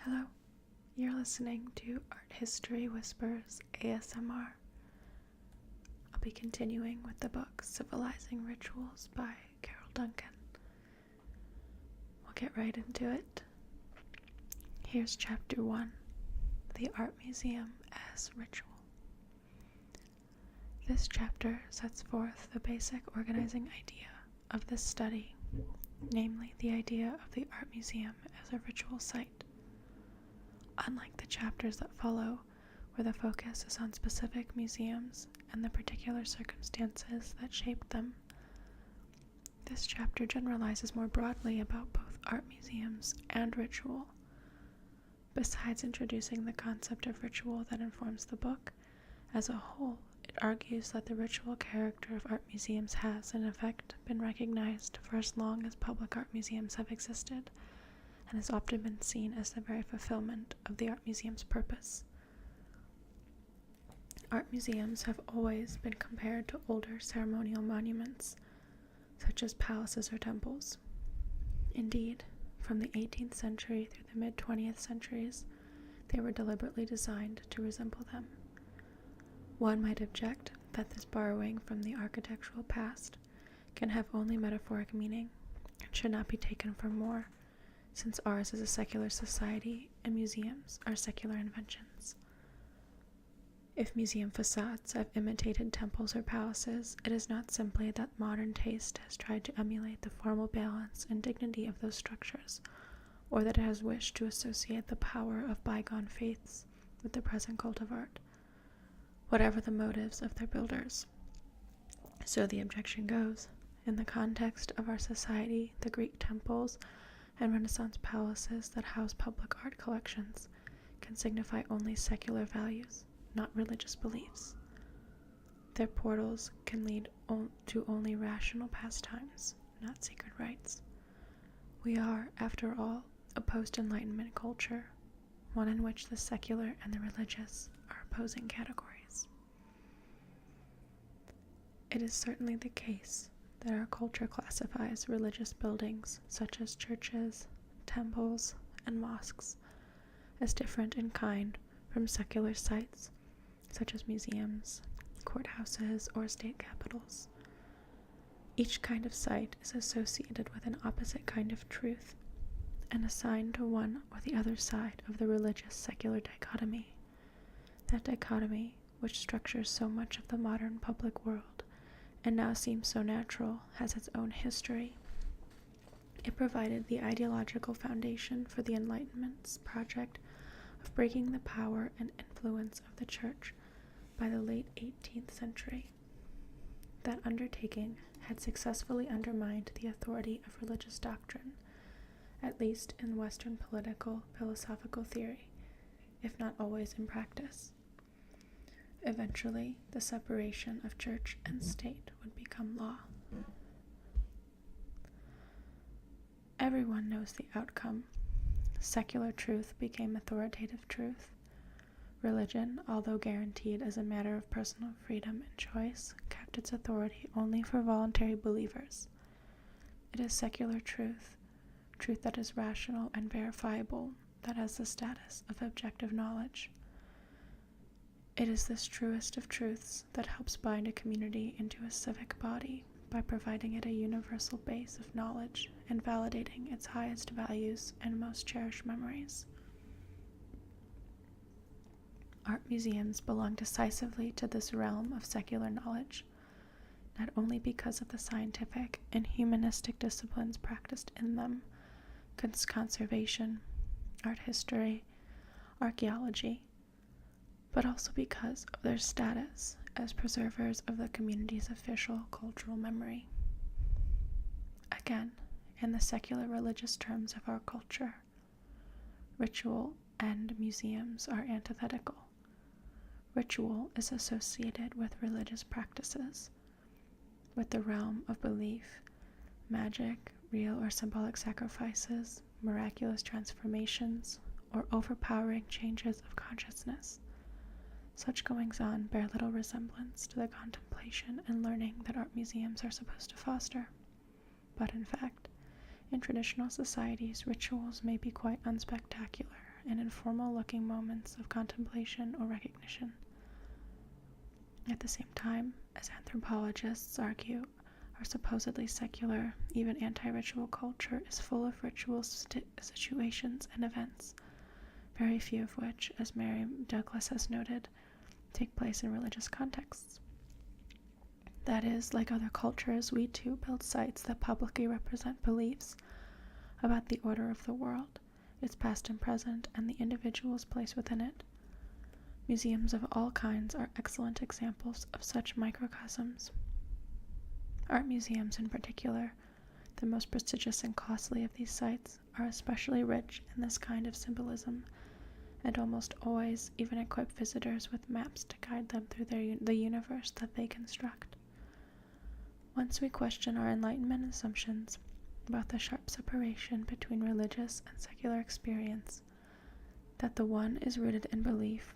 Hello, you're listening to Art History Whispers ASMR. I'll be continuing with the book Civilizing Rituals by Carol Duncan. We'll get right into it. Here's Chapter 1, The Art Museum as Ritual. This chapter sets forth the basic organizing idea of this study, namely the idea of the art museum as a ritual site. Unlike the chapters that follow, where the focus is on specific museums and the particular circumstances that shaped them, this chapter generalizes more broadly about both art museums and ritual. Besides introducing the concept of ritual that informs the book, as a whole, it argues that the ritual character of art museums has, in effect, been recognized for as long as public art museums have existed, and has often been seen as the very fulfillment of the art museum's purpose. Art museums have always been compared to older ceremonial monuments, such as palaces or temples. Indeed, from the 18th century through the mid-20th centuries, they were deliberately designed to resemble them. One might object that this borrowing from the architectural past can have only metaphoric meaning and should not be taken for more, since ours is a secular society and museums are secular inventions. If museum facades have imitated temples or palaces, it is not simply that modern taste has tried to emulate the formal balance and dignity of those structures, or that it has wished to associate the power of bygone faiths with the present cult of art, whatever the motives of their builders. So the objection goes, in the context of our society, the Greek temples and Renaissance palaces that house public art collections can signify only secular values, not religious beliefs. Their portals can lead to only rational pastimes, not sacred rites. We are, after all, a post-Enlightenment culture, one in which the secular and the religious are opposing categories. It is certainly the case that our culture classifies religious buildings such as churches, temples, and mosques as different in kind from secular sites such as museums, courthouses, or state capitals. Each kind of site is associated with an opposite kind of truth and assigned to one or the other side of the religious-secular dichotomy. That dichotomy, which structures so much of the modern public world and now seems so natural, has its own history. It provided the ideological foundation for the Enlightenment's project of breaking the power and influence of the Church by the late 18th century. That undertaking had successfully undermined the authority of religious doctrine, at least in Western political philosophical theory, if not always in practice. Eventually, the separation of church and state would become law. Everyone knows the outcome. Secular truth became authoritative truth. Religion, although guaranteed as a matter of personal freedom and choice, kept its authority only for voluntary believers. It is secular truth, truth that is rational and verifiable, that has the status of objective knowledge. It is this truest of truths that helps bind a community into a civic body by providing it a universal base of knowledge and validating its highest values and most cherished memories. Art museums belong decisively to this realm of secular knowledge, not only because of the scientific and humanistic disciplines practiced in them, conservation, art history, archaeology, but also because of their status as preservers of the community's official cultural memory. Again, in the secular religious terms of our culture, ritual and museums are antithetical. Ritual is associated with religious practices, with the realm of belief, magic, real or symbolic sacrifices, miraculous transformations, or overpowering changes of consciousness. Such goings-on bear little resemblance to the contemplation and learning that art museums are supposed to foster. But in fact, in traditional societies, rituals may be quite unspectacular and informal-looking moments of contemplation or recognition. At the same time, as anthropologists argue, our supposedly secular, even anti-ritual culture is full of ritual situations and events, very few of which, as Mary Douglas has noted, take place in religious contexts. That is, like other cultures, we too build sites that publicly represent beliefs about the order of the world, its past and present, and the individual's place within it. Museums of all kinds are excellent examples of such microcosms. Art museums in particular, the most prestigious and costly of these sites, are especially rich in this kind of symbolism, and almost always even equip visitors with maps to guide them through the universe that they construct. Once we question our Enlightenment assumptions about the sharp separation between religious and secular experience, that the one is rooted in belief,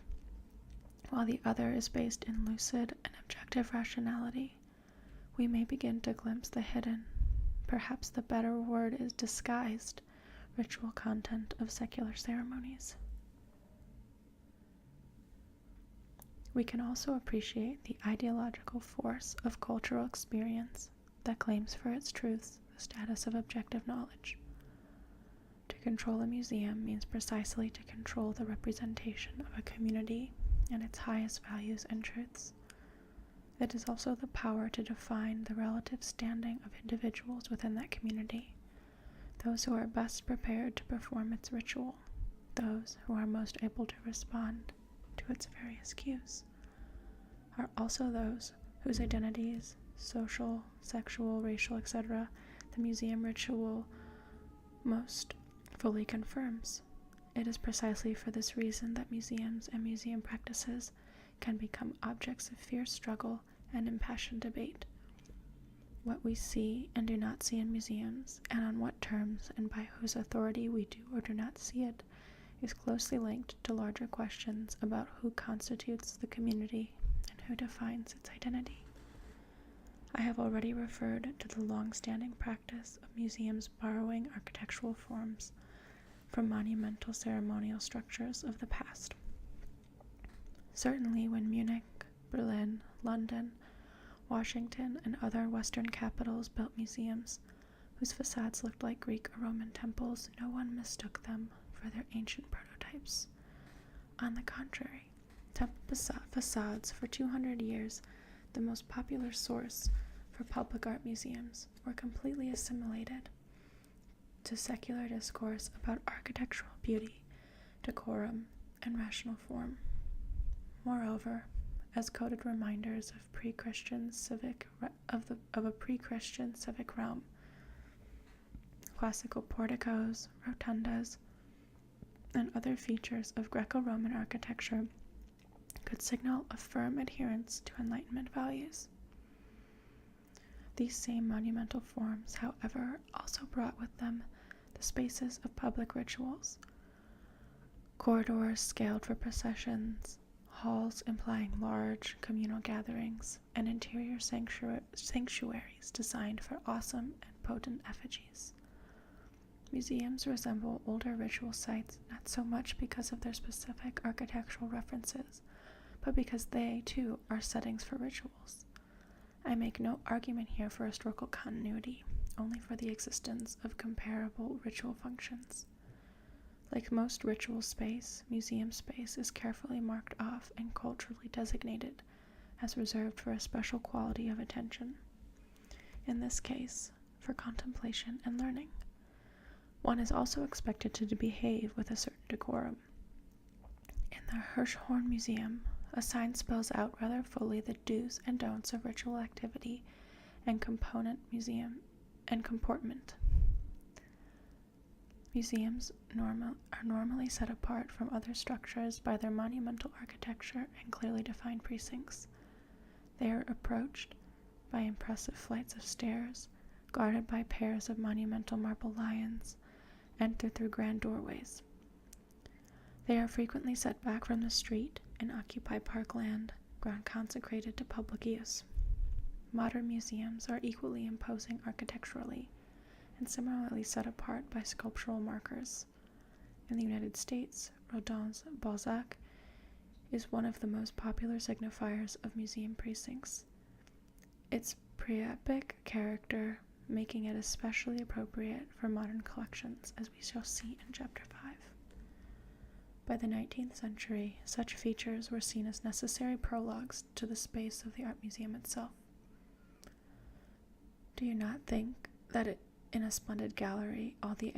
while the other is based in lucid and objective rationality, we may begin to glimpse the hidden, perhaps the better word is disguised, ritual content of secular ceremonies. We can also appreciate the ideological force of cultural experience that claims for its truths the status of objective knowledge. To control a museum means precisely to control the representation of a community and its highest values and truths. It is also the power to define the relative standing of individuals within that community, those who are best prepared to perform its ritual, those who are most able to respond to its various cues, are also those whose identities, social, sexual, racial, etc., the museum ritual most fully confirms. It is precisely for this reason that museums and museum practices can become objects of fierce struggle and impassioned debate. What we see and do not see in museums, and on what terms and by whose authority we do or do not see it, is closely linked to larger questions about who constitutes the community and who defines its identity. I have already referred to the long-standing practice of museums borrowing architectural forms from monumental ceremonial structures of the past. Certainly when Munich, Berlin, London, Washington, and other Western capitals built museums whose facades looked like Greek or Roman temples, no one mistook them for their ancient prototypes. On the contrary, temple facades for 200 years, the most popular source for public art museums, were completely assimilated to secular discourse about architectural beauty, decorum, and rational form. Moreover, as coded reminders of a pre-Christian civic realm, classical porticos, rotundas, and other features of Greco-Roman architecture could signal a firm adherence to Enlightenment values. These same monumental forms, however, also brought with them the spaces of public rituals, corridors scaled for processions, halls implying large communal gatherings, and interior sanctuaries designed for awesome and potent effigies. Museums resemble older ritual sites not so much because of their specific architectural references, but because they, too, are settings for rituals. I make no argument here for historical continuity, only for the existence of comparable ritual functions. Like most ritual space, museum space is carefully marked off and culturally designated as reserved for a special quality of attention. In this case, for contemplation and learning. One is also expected to behave with a certain decorum. In the Hirschhorn Museum, a sign spells out rather fully the do's and don'ts of ritual activity and component museum and comportment. Museums are normally set apart from other structures by their monumental architecture and clearly defined precincts. They are approached by impressive flights of stairs, guarded by pairs of monumental marble lions, entered through grand doorways. They are frequently set back from the street and occupy parkland, ground consecrated to public use. Modern museums are equally imposing architecturally, and similarly set apart by sculptural markers. In the United States, Rodin's Balzac is one of the most popular signifiers of museum precincts. Its pre-epic character making it especially appropriate for modern collections, as we shall see in Chapter 5. By the 19th century, such features were seen as necessary prologues to the space of the art museum itself. Do you not think that in a splendid gallery, all the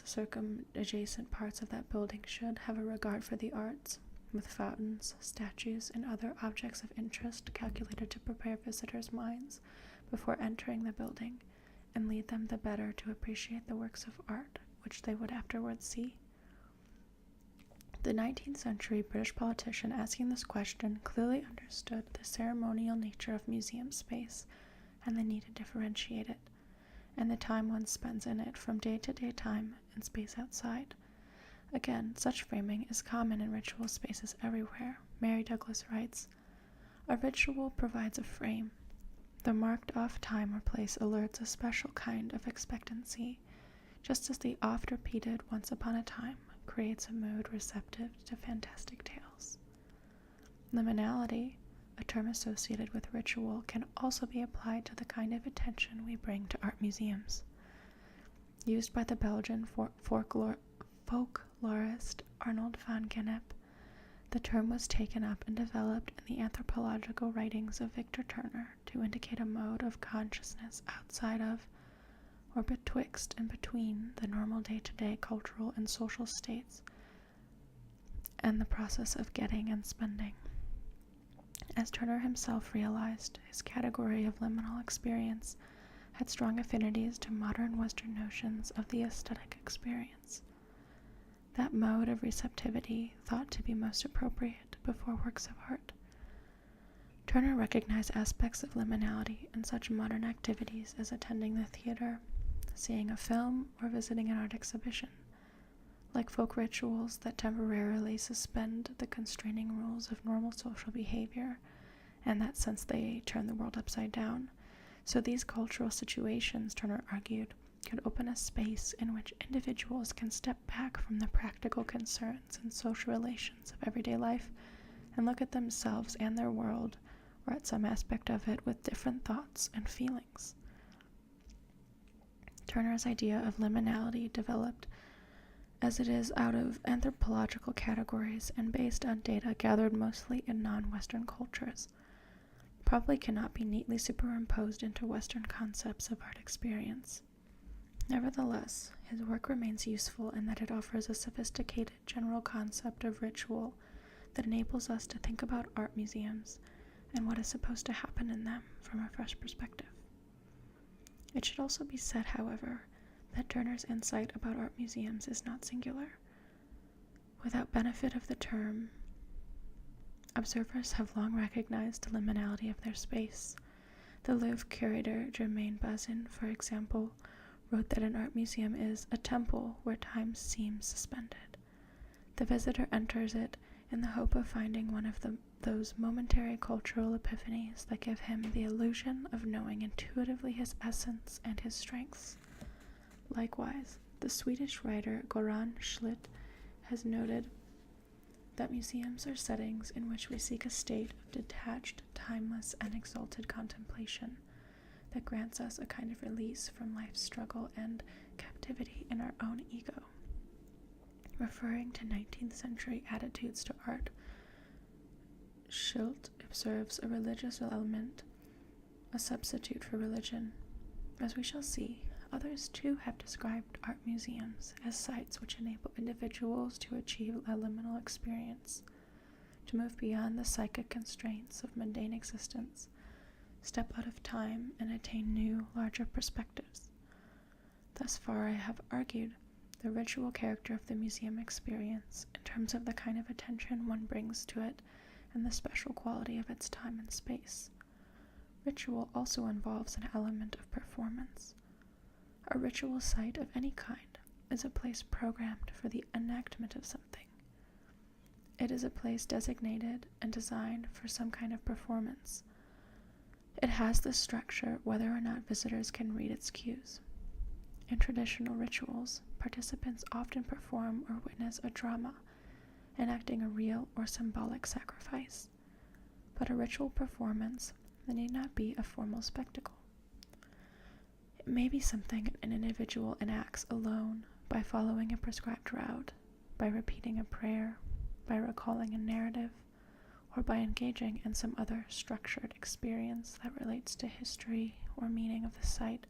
circum-adjacent parts of that building should have a regard for the arts, with fountains, statues, and other objects of interest calculated to prepare visitors' minds before entering the building, and lead them the better to appreciate the works of art which they would afterwards see? The 19th century British politician asking this question clearly understood the ceremonial nature of museum space and the need to differentiate it, and the time one spends in it from day-to-day time and space outside. Again, such framing is common in ritual spaces everywhere. Mary Douglas writes, "A ritual provides a frame. The marked-off time or place alerts a special kind of expectancy, just as the oft-repeated once upon a time creates a mood receptive to fantastic tales." Liminality, a term associated with ritual, can also be applied to the kind of attention we bring to art museums. Used by the Belgian folklorist Arnold van Gennep, the term was taken up and developed in the anthropological writings of Victor Turner to indicate a mode of consciousness outside of, or betwixt and between, the normal day-to-day cultural and social states and the process of getting and spending. As Turner himself realized, his category of liminal experience had strong affinities to modern Western notions of the aesthetic experience, that mode of receptivity thought to be most appropriate before works of art. Turner recognized aspects of liminality in such modern activities as attending the theater, seeing a film, or visiting an art exhibition. Like folk rituals that temporarily suspend the constraining rules of normal social behavior, and that since they turn the world upside down, so these cultural situations, Turner argued, could open a space in which individuals can step back from the practical concerns and social relations of everyday life and look at themselves and their world, or at some aspect of it, with different thoughts and feelings. Turner's idea of liminality developed as it is out of anthropological categories and based on data gathered mostly in non-Western cultures, probably cannot be neatly superimposed into Western concepts of art experience. Nevertheless, his work remains useful in that it offers a sophisticated general concept of ritual that enables us to think about art museums and what is supposed to happen in them from a fresh perspective. It should also be said, however, that Turner's insight about art museums is not singular. Without benefit of the term, observers have long recognized the liminality of their space. The Louvre curator Germaine Bazin, for example, wrote that an art museum is a temple where time seems suspended. The visitor enters it in the hope of finding one of those momentary cultural epiphanies that give him the illusion of knowing intuitively his essence and his strengths. Likewise, the Swedish writer Goran Schlitt has noted that museums are settings in which we seek a state of detached, timeless, and exalted contemplation that grants us a kind of release from life's struggle and captivity in our own ego. Referring to 19th century attitudes to art, Schlitt observes a religious element, a substitute for religion. As we shall see, others too have described art museums as sites which enable individuals to achieve a liminal experience, to move beyond the psychic constraints of mundane existence, step out of time, and attain new, larger perspectives. Thus far, I have argued the ritual character of the museum experience in terms of the kind of attention one brings to it and the special quality of its time and space. Ritual also involves an element of performance. A ritual site of any kind is a place programmed for the enactment of something. It is a place designated and designed for some kind of performance. It has this structure whether or not visitors can read its cues. In traditional rituals, participants often perform or witness a drama, enacting a real or symbolic sacrifice. But a ritual performance need not be a formal spectacle. It may be something an individual enacts alone by following a prescribed route, by repeating a prayer, by recalling a narrative, or by engaging in some other structured experience that relates to history or meaning of the site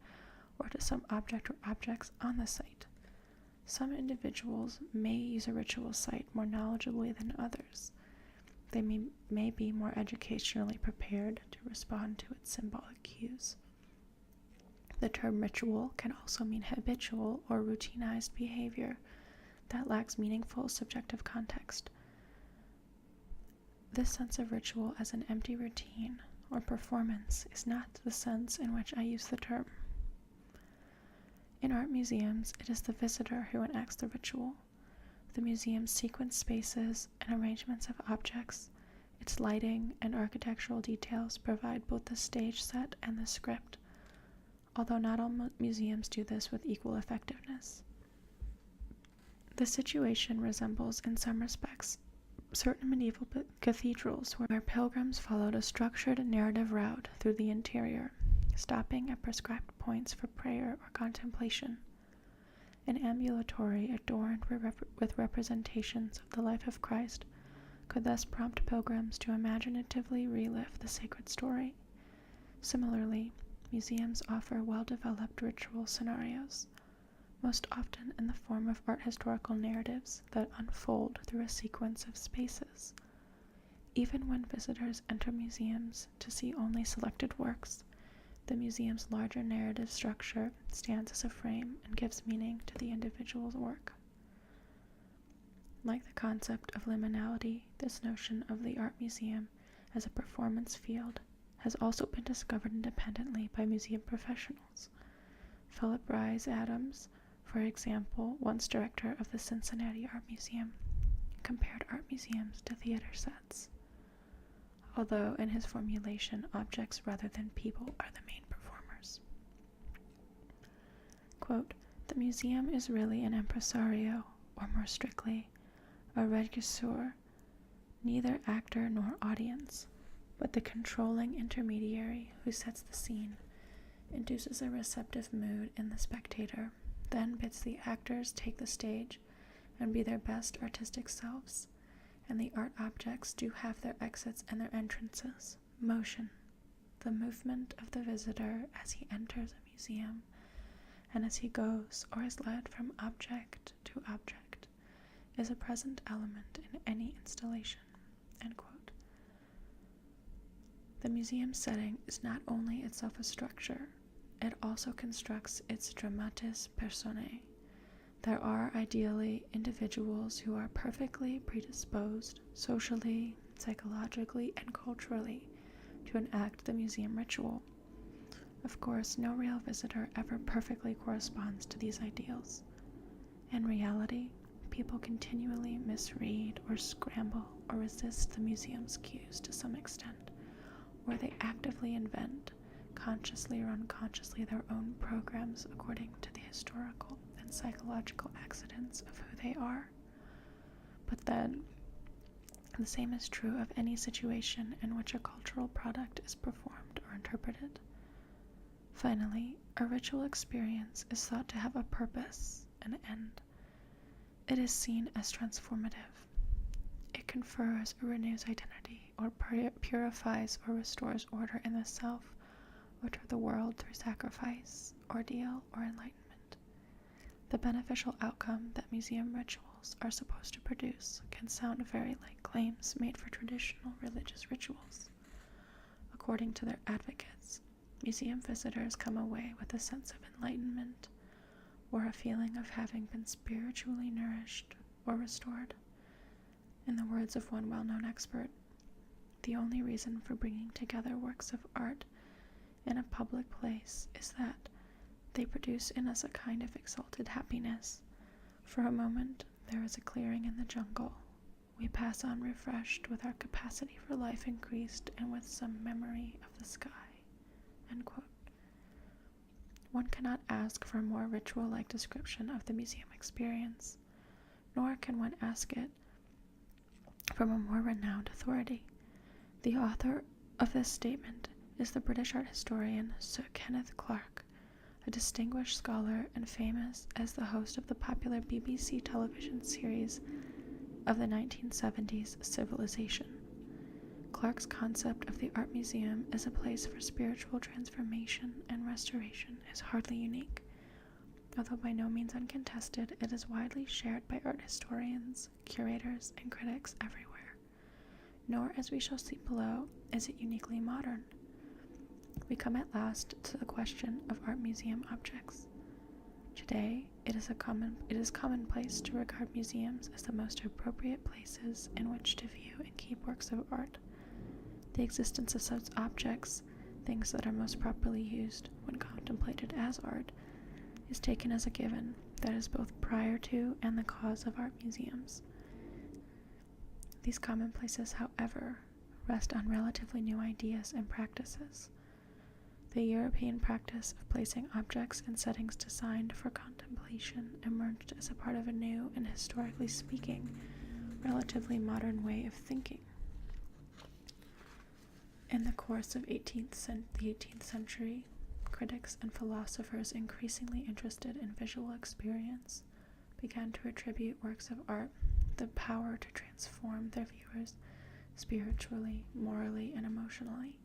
or to some object or objects on the site. Some individuals may use a ritual site more knowledgeably than others. They may be more educationally prepared to respond to its symbolic cues. The term ritual can also mean habitual or routinized behavior that lacks meaningful subjective context. This sense of ritual as an empty routine or performance is not the sense in which I use the term. In art museums, it is the visitor who enacts the ritual. The museum's sequence spaces and arrangements of objects, its lighting and architectural details provide both the stage set and the script, although not all museums do this with equal effectiveness. The situation resembles, in some respects, certain medieval cathedrals where pilgrims followed a structured narrative route through the interior, stopping at prescribed points for prayer or contemplation. An ambulatory adorned with representations of the life of Christ could thus prompt pilgrims to imaginatively relive the sacred story. Similarly, museums offer well-developed ritual scenarios, most often in the form of art historical narratives that unfold through a sequence of spaces. Even when visitors enter museums to see only selected works, the museum's larger narrative structure stands as a frame and gives meaning to the individual's work. Like the concept of liminality, this notion of the art museum as a performance field has also been discovered independently by museum professionals. Philip Rhys Adams, for example, once director of the Cincinnati Art Museum, compared art museums to theater sets, although in his formulation, objects rather than people are the main performers. Quote, "The museum is really an impresario, or more strictly, a regisseur, neither actor nor audience, but the controlling intermediary who sets the scene, induces a receptive mood in the spectator, then bids the actors take the stage and be their best artistic selves, and the art objects do have their exits and their entrances. Motion, the movement of the visitor as he enters a museum and as he goes or is led from object to object, is a present element in any installation." End quote. The museum setting is not only itself a structure, it also constructs its dramatis personae. There are ideally individuals who are perfectly predisposed, socially, psychologically, and culturally, to enact the museum ritual. Of course, no real visitor ever perfectly corresponds to these ideals. In reality, people continually misread or scramble or resist the museum's cues to some extent, or they actively invent, consciously or unconsciously, their own programs according to the historical and psychological accidents of who they are. But then, the same is true of any situation in which a cultural product is performed or interpreted. Finally, a ritual experience is thought to have a purpose, an end. It is seen as transformative. It confers or renews identity, or purifies or restores order in the self or to the world through sacrifice, ordeal, or enlightenment. The beneficial outcome that museum rituals are supposed to produce can sound very like claims made for traditional religious rituals. According to their advocates, museum visitors come away with a sense of enlightenment or a feeling of having been spiritually nourished or restored. In the words of one well-known expert, the only reason for bringing together works of art in a public place is that they produce in us a kind of exalted happiness. For a moment, there is a clearing in the jungle. We pass on refreshed, with our capacity for life increased, and with some memory of the sky." End quote. One cannot ask for a more ritual-like description of the museum experience, nor can one ask it from a more renowned authority. The author of this statement is the British art historian Sir Kenneth Clarke, a distinguished scholar and famous as the host of the popular BBC television series of the 1970s, Civilizing. Clarke's concept of the art museum as a place for spiritual transformation and restoration is hardly unique. Although by no means uncontested, it is widely shared by art historians, curators, and critics everywhere. Nor, as we shall see below, is it uniquely modern. We come at last to the question of art museum objects. Today, it is commonplace to regard museums as the most appropriate places in which to view and keep works of art. The existence of such objects, things that are most properly used when contemplated as art, is taken as a given that is both prior to and the cause of art museums. These commonplaces, however, rest on relatively new ideas and practices. The European practice of placing objects in settings designed for contemplation emerged as a part of a new and, historically speaking, relatively modern way of thinking. In the course of the 18th century, critics and philosophers increasingly interested in visual experience began to attribute works of art the power to transform their viewers spiritually, morally, and emotionally.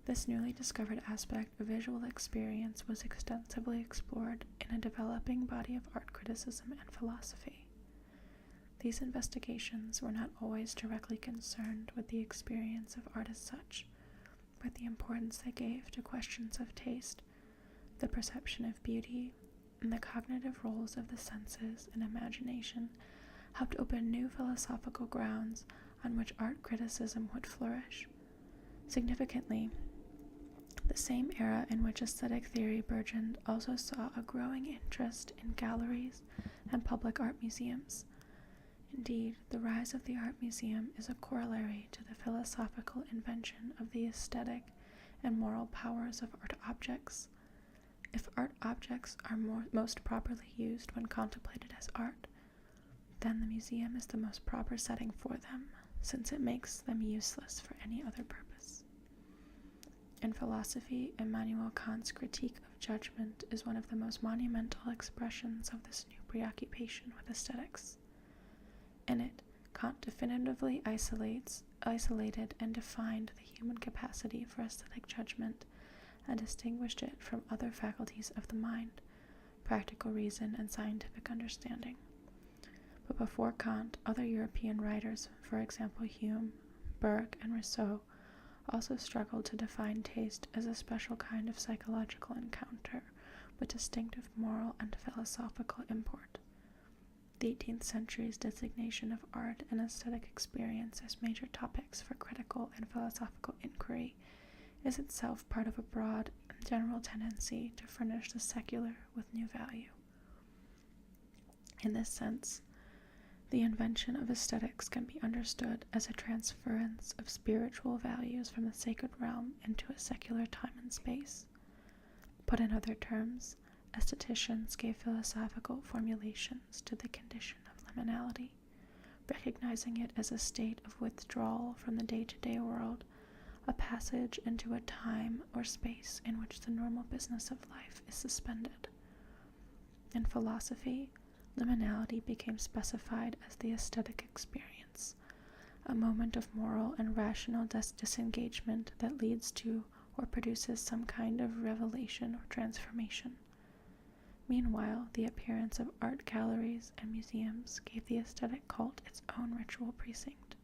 This newly discovered aspect of visual experience was extensively explored in a developing body of art criticism and philosophy. These investigations were not always directly concerned with the experience of art as such, but the importance they gave to questions of taste, the perception of beauty, and the cognitive roles of the senses and imagination helped open new philosophical grounds on which art criticism would flourish. Significantly, the same era in which aesthetic theory burgeoned also saw a growing interest in galleries and public art museums. Indeed, the rise of the art museum is a corollary to the philosophical invention of the aesthetic and moral powers of art objects. If art objects are most properly used when contemplated as art, then the museum is the most proper setting for them, since it makes them useless for any other purpose. In philosophy, Immanuel Kant's critique of judgment is one of the most monumental expressions of this new preoccupation with aesthetics. In it, Kant definitively isolated and defined the human capacity for aesthetic judgment and distinguished it from other faculties of the mind, practical reason, and scientific understanding. But before Kant, other European writers, for example Hume, Burke, and Rousseau, also struggled to define taste as a special kind of psychological encounter with distinctive moral and philosophical import. The 18th century's designation of art and aesthetic experience as major topics for critical and philosophical inquiry is itself part of a broad and general tendency to furnish the secular with new value. In this sense, the invention of aesthetics can be understood as a transference of spiritual values from the sacred realm into a secular time and space. Put in other terms, aestheticians gave philosophical formulations to the condition of liminality, recognizing it as a state of withdrawal from the day-to-day world, a passage into a time or space in which the normal business of life is suspended. In philosophy, liminality became specified as the aesthetic experience, a moment of moral and rational disengagement that leads to or produces some kind of revelation or transformation. Meanwhile, the appearance of art galleries and museums gave the aesthetic cult its own ritual precinct.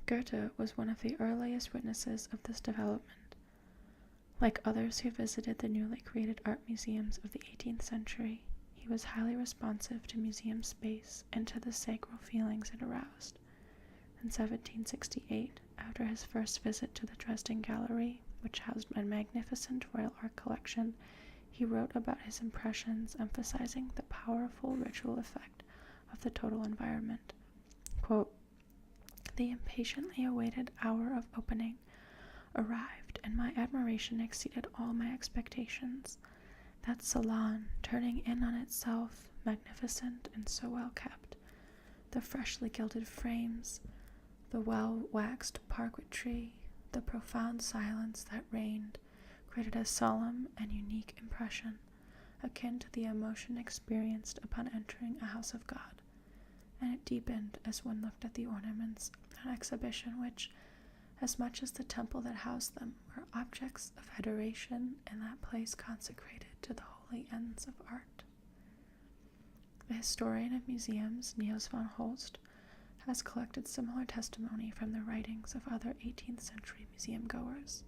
Goethe was one of the earliest witnesses of this development. Like others who visited the newly created art museums of the 18th century, he was highly responsive to museum space and to the sacral feelings it aroused. In 1768, after his first visit to the Dresden Gallery, which housed a magnificent royal art collection, he wrote about his impressions, emphasizing the powerful ritual effect of the total environment. Quote, "The impatiently awaited hour of opening arrived, and my admiration exceeded all my expectations. That salon, turning in on itself, magnificent and so well kept, the freshly gilded frames, the well-waxed parquetry, the profound silence that reigned, created a solemn and unique impression, akin to the emotion experienced upon entering a house of God, and it deepened as one looked at the ornaments on exhibition which, as much as the temple that housed them, were objects of adoration in that place consecrated to the holy ends of art. The historian of museums, Niels von Holst, has collected similar testimony from the writings of other 18th century museum goers.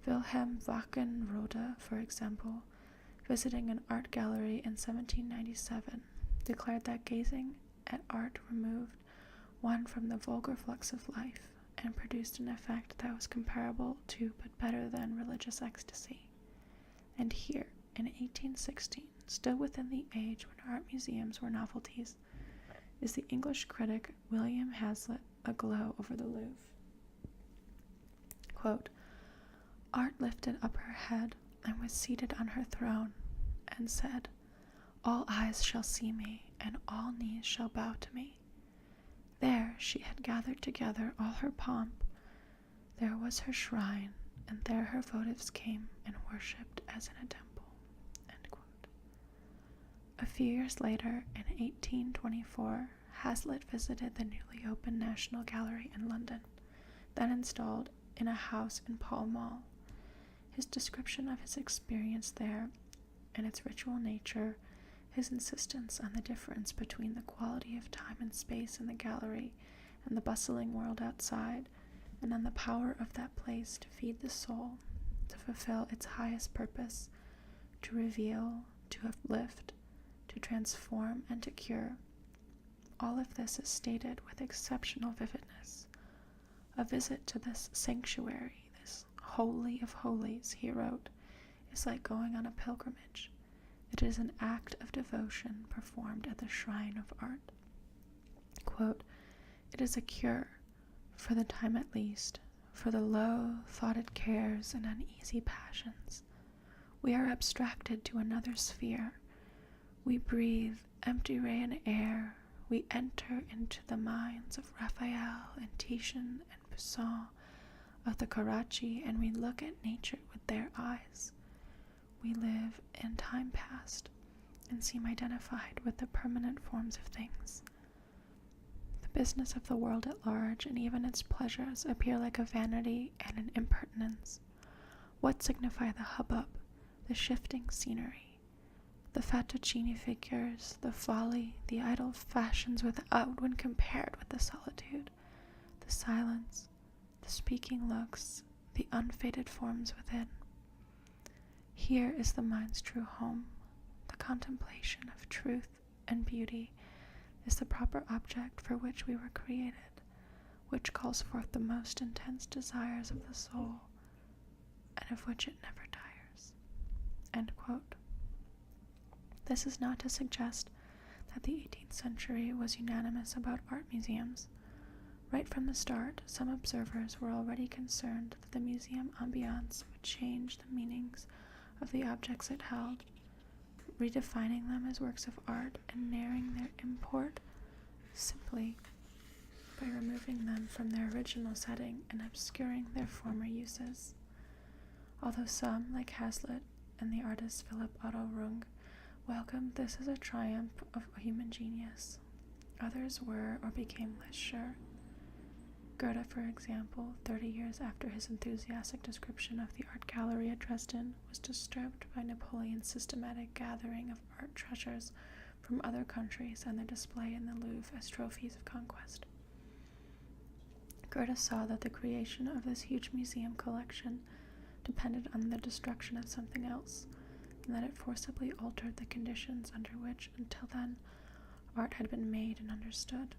Wilhelm Wachenrode, for example, visiting an art gallery in 1797, declared that gazing at art removed one from the vulgar flux of life and produced an effect that was comparable to but better than religious ecstasy. And here, in 1816, still within the age when art museums were novelties, is the English critic William Hazlitt aglow over the Louvre. Quote, "Art lifted up her head and was seated on her throne, and said, 'All eyes shall see me, and all knees shall bow to me.' There she had gathered together all her pomp, there was her shrine, and there her votives came and worshipped as in a temple." End quote. A few years later, in 1824, Hazlitt visited the newly opened National Gallery in London, then installed in a house in Pall Mall. His description of his experience there and its ritual nature, his insistence on the difference between the quality of time and space in the gallery and the bustling world outside, and on the power of that place to feed the soul, to fulfill its highest purpose, to reveal, to uplift, to transform, and to cure. All of this is stated with exceptional vividness. A visit to this sanctuary, this holy of holies, he wrote, is like going on a pilgrimage. It is an act of devotion performed at the shrine of art. Quote, "It is a cure, for the time at least, for the low-thoughted cares and uneasy passions. We are abstracted to another sphere. We breathe empty-rain air. We enter into the minds of Raphael and Titian and Poussin, of the Carracci, and we look at nature with their eyes. We live in time past and seem identified with the permanent forms of things. The business of the world at large and even its pleasures appear like a vanity and an impertinence. What signify the hubbub, the shifting scenery, the fettuccine figures, the folly, the idle fashions without when compared with the solitude, the silence, the speaking looks, the unfaded forms within? Here is the mind's true home. The contemplation of truth and beauty is the proper object for which we were created, which calls forth the most intense desires of the soul, and of which it never tires." End quote. This is not to suggest that the 18th century was unanimous about art museums. Right from the start, some observers were already concerned that the museum ambiance would change the meanings of the objects it held, redefining them as works of art and narrowing their import simply by removing them from their original setting and obscuring their former uses. Although some, like Hazlitt and the artist Philipp Otto Runge, welcomed this as a triumph of human genius, others were or became less sure. Goethe, for example, 30 years after his enthusiastic description of the art gallery at Dresden, was disturbed by Napoleon's systematic gathering of art treasures from other countries and their display in the Louvre as trophies of conquest. Goethe saw that the creation of this huge museum collection depended on the destruction of something else, and that it forcibly altered the conditions under which, until then, art had been made and understood.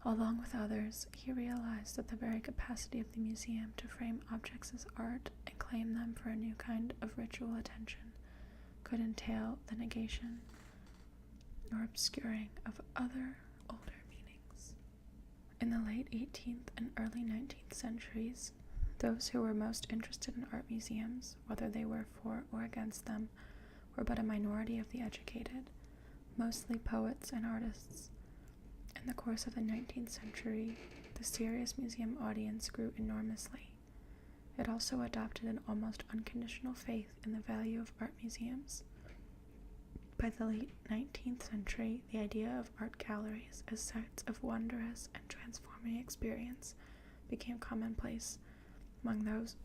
Along with others, he realized that the very capacity of the museum to frame objects as art and claim them for a new kind of ritual attention could entail the negation or obscuring of other older meanings. In the late 18th and early 19th centuries, Those who were most interested in art museums, whether they were for or against them, were but a minority of the educated, mostly poets and artists. In the course of the 19th century, the serious museum audience grew enormously. It also adopted an almost unconditional faith in the value of art museums. By the late 19th century, the idea of art galleries as sites of wondrous and transforming experience became commonplace among those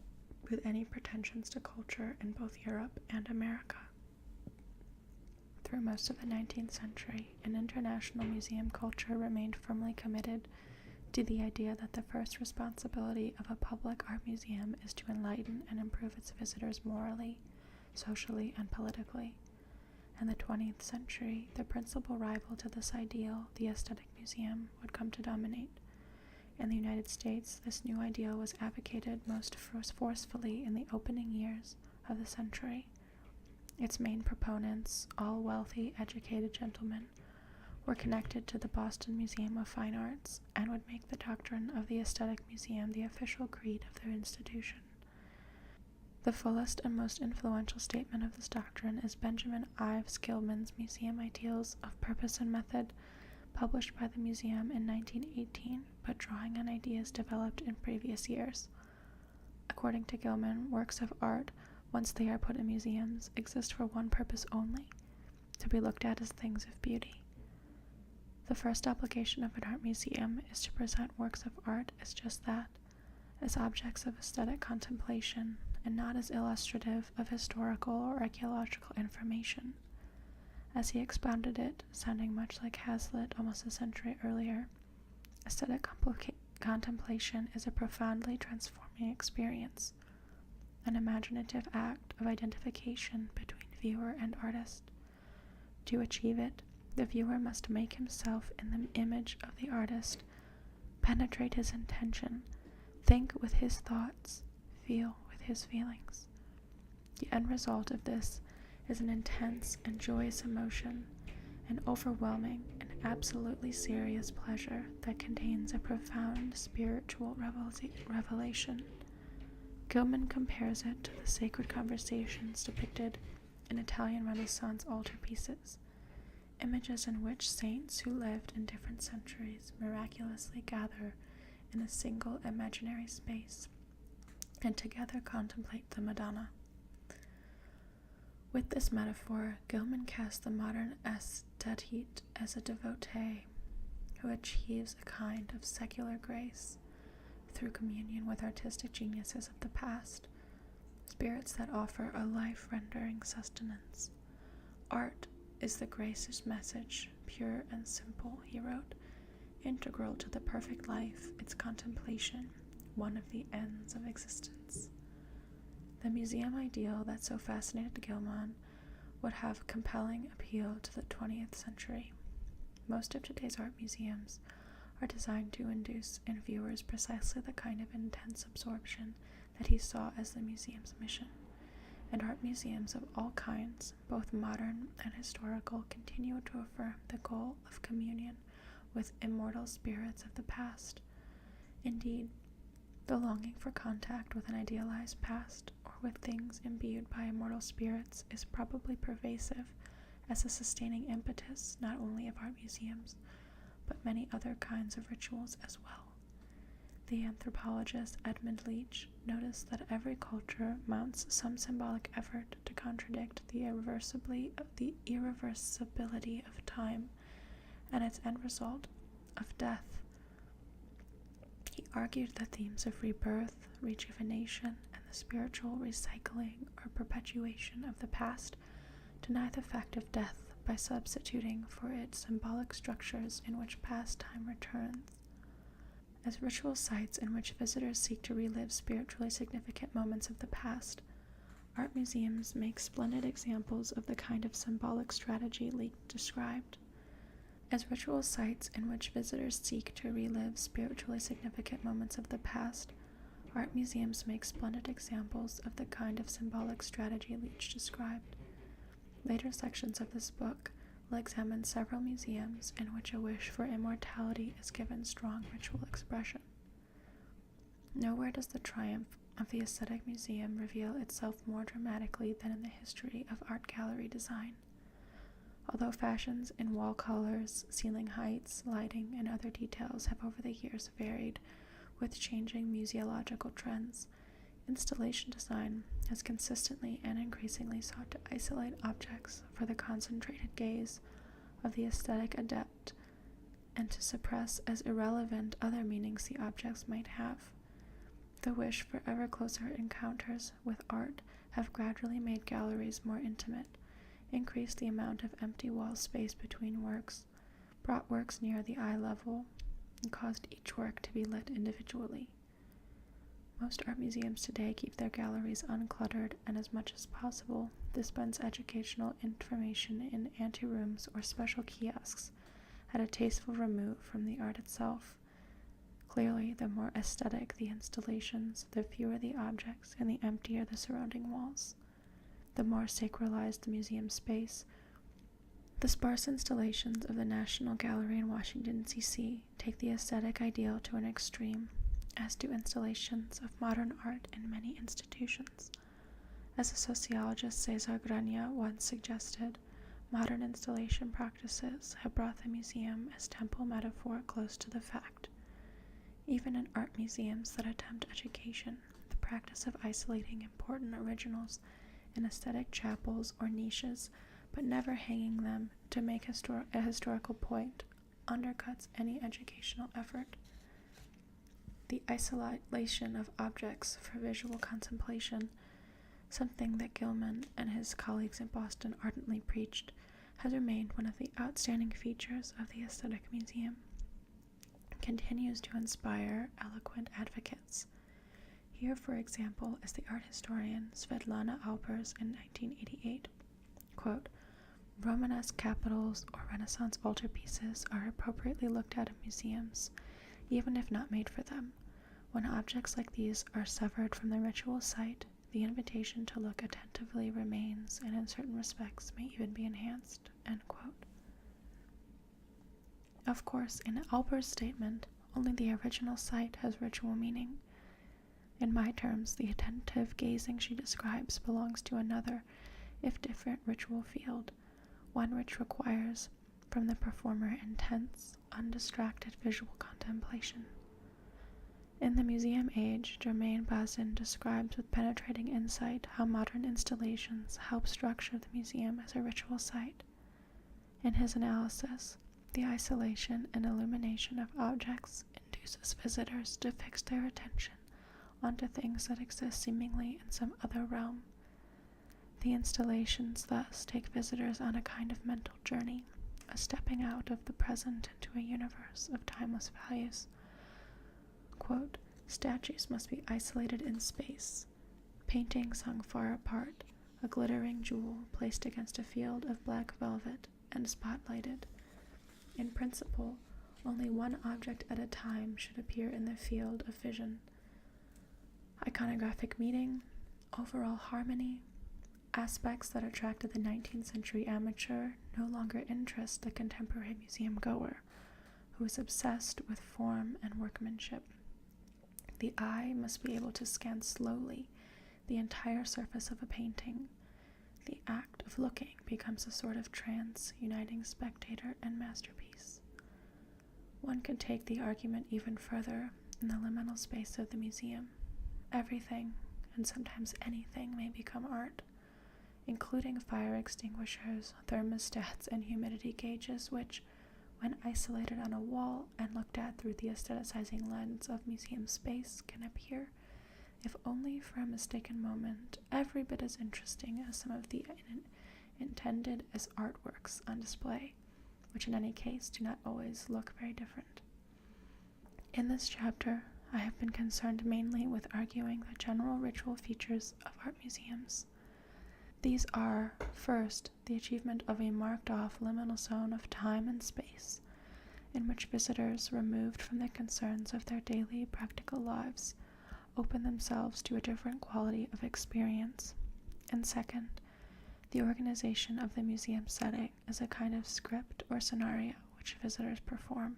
with any pretensions to culture in both Europe and America. Through most of the 19th century, an international museum culture remained firmly committed to the idea that the first responsibility of a public art museum is to enlighten and improve its visitors morally, socially, and politically. In the 20th century, the principal rival to this ideal, the aesthetic museum, would come to dominate. In the United States, this new ideal was advocated most forcefully in the opening years of the century. Its main proponents, all wealthy, educated gentlemen, were connected to the Boston Museum of Fine Arts and would make the doctrine of the aesthetic museum the official creed of their institution. The fullest and most influential statement of this doctrine is Benjamin Ives Gilman's Museum Ideals of Purpose and Method, published by the museum in 1918, but drawing on ideas developed in previous years. According to Gilman, works of art, once they are put in museums, exist for one purpose only: to be looked at as things of beauty. The first obligation of an art museum is to present works of art as just that, as objects of aesthetic contemplation, and not as illustrative of historical or archaeological information. As he expounded it, sounding much like Hazlitt almost a century earlier, aesthetic contemplation is a profoundly transforming experience, an imaginative act of identification between viewer and artist. To achieve it, the viewer must make himself in the image of the artist, penetrate his intention, think with his thoughts, feel with his feelings. The end result of this is an intense and joyous emotion, an overwhelming and absolutely serious pleasure that contains a profound spiritual revelation. Gilman compares it to the sacred conversations depicted in Italian Renaissance altarpieces, images in which saints who lived in different centuries miraculously gather in a single imaginary space and together contemplate the Madonna. With this metaphor, Gilman casts the modern aesthete as a devotee who achieves a kind of secular grace through communion with artistic geniuses of the past, spirits that offer a life-rendering sustenance. Art is the gracious message, pure and simple, he wrote, integral to the perfect life, its contemplation, one of the ends of existence. The museum ideal that so fascinated Gilman would have compelling appeal to the 20th century. Most of today's art museums are designed to induce in viewers precisely the kind of intense absorption that he saw as the museum's mission. And art museums of all kinds, both modern and historical, continue to affirm the goal of communion with immortal spirits of the past. Indeed, the longing for contact with an idealized past or with things imbued by immortal spirits is probably pervasive as a sustaining impetus not only of art museums, but many other kinds of rituals as well. The anthropologist Edmund Leach noticed that every culture mounts some symbolic effort to contradict the irreversibility of time and its end result of death. He argued that themes of rebirth, rejuvenation, and the spiritual recycling or perpetuation of the past deny the fact of death by substituting for it symbolic structures in which past time returns. As ritual sites in which visitors seek to relive spiritually significant moments of the past, art museums make splendid examples of the kind of symbolic strategy Leach described. As ritual sites in which visitors seek to relive spiritually significant moments of the past, art museums make splendid examples of the kind of symbolic strategy Leach described. Later sections of this book will examine several museums in which a wish for immortality is given strong ritual expression. Nowhere does the triumph of the aesthetic museum reveal itself more dramatically than in the history of art gallery design. Although fashions in wall colors, ceiling heights, lighting, and other details have over the years varied with changing museological trends, installation design has consistently and increasingly sought to isolate objects for the concentrated gaze of the aesthetic adept and to suppress as irrelevant other meanings the objects might have. The wish for ever closer encounters with art have gradually made galleries more intimate, increased the amount of empty wall space between works, brought works near the eye level, and caused each work to be lit individually. Most art museums today keep their galleries uncluttered and, as much as possible, dispense educational information in anterooms or special kiosks at a tasteful remove from the art itself. Clearly, the more aesthetic the installations, the fewer the objects and the emptier the surrounding walls. The more sacralized the museum space. The sparse installations of the National Gallery in Washington, D.C. take the aesthetic ideal to an extreme, as do installations of modern art in many institutions. As the sociologist Cesar Grania once suggested, modern installation practices have brought the museum as temple metaphor close to the fact. Even in art museums that attempt education, the practice of isolating important originals in aesthetic chapels or niches, but never hanging them to make a historical point, undercuts any educational effort. The isolation of objects for visual contemplation, something that Gilman and his colleagues in Boston ardently preached, has remained one of the outstanding features of the Aesthetic Museum. It continues to inspire eloquent advocates. Here, for example, is the art historian Svetlana Alpers in 1988. Quote, "Romanesque capitals or Renaissance altarpieces are appropriately looked at in museums, even if not made for them. When objects like these are severed from the ritual site, the invitation to look attentively remains and in certain respects may even be enhanced." End quote. Of course, in Alper's statement, only the original site has ritual meaning. In my terms, the attentive gazing she describes belongs to another, if different, ritual field, one which requires from the performer intense, undistracted visual contemplation. In The Museum Age, Germaine Bazin describes with penetrating insight how modern installations help structure the museum as a ritual site. In his analysis, the isolation and illumination of objects induces visitors to fix their attention onto things that exist seemingly in some other realm. The installations thus take visitors on a kind of mental journey, a stepping out of the present into a universe of timeless values. Quote, "Statues must be isolated in space, paintings hung far apart, a glittering jewel placed against a field of black velvet and spotlighted. In principle, only one object at a time should appear in the field of vision. Iconographic meaning, overall harmony, aspects that attracted the 19th century amateur no longer interest the contemporary museum goer, who is obsessed with form and workmanship. The eye must be able to scan slowly the entire surface of a painting. The act of looking becomes a sort of trance uniting spectator and masterpiece." One could take the argument even further in the liminal space of the museum. Everything, and sometimes anything, may become art, including fire extinguishers, thermostats, and humidity gauges, which, when isolated on a wall and looked at through the aestheticizing lens of museum space, can appear, if only for a mistaken moment, every bit as interesting as some of the intended as artworks on display, which in any case do not always look very different. In this chapter, I have been concerned mainly with arguing the general ritual features of art museums. These are, first, the achievement of a marked-off liminal zone of time and space, in which visitors, removed from the concerns of their daily practical lives, open themselves to a different quality of experience. And second, the organization of the museum setting as a kind of script or scenario which visitors perform.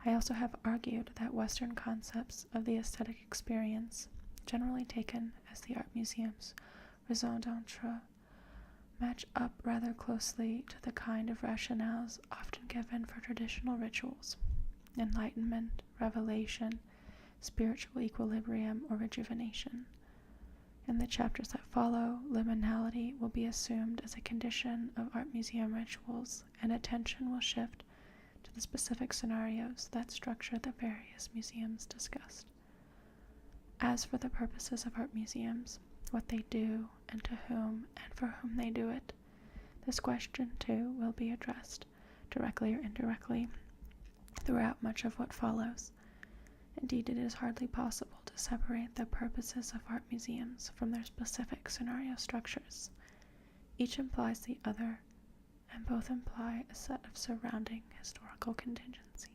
I also have argued that Western concepts of the aesthetic experience, generally taken as the art museum's raison d'etre, match up rather closely to the kind of rationales often given for traditional rituals: enlightenment, revelation, spiritual equilibrium, or rejuvenation. In the chapters that follow, liminality will be assumed as a condition of art museum rituals, and attention will shift to the specific scenarios that structure the various museums discussed. As for the purposes of art museums, what they do, and to whom and for whom they do it, this question too will be addressed, directly or indirectly, throughout much of what follows. Indeed, it is hardly possible to separate the purposes of art museums from their specific scenario structures. Each implies the other, and both imply a set of surrounding historical contingencies.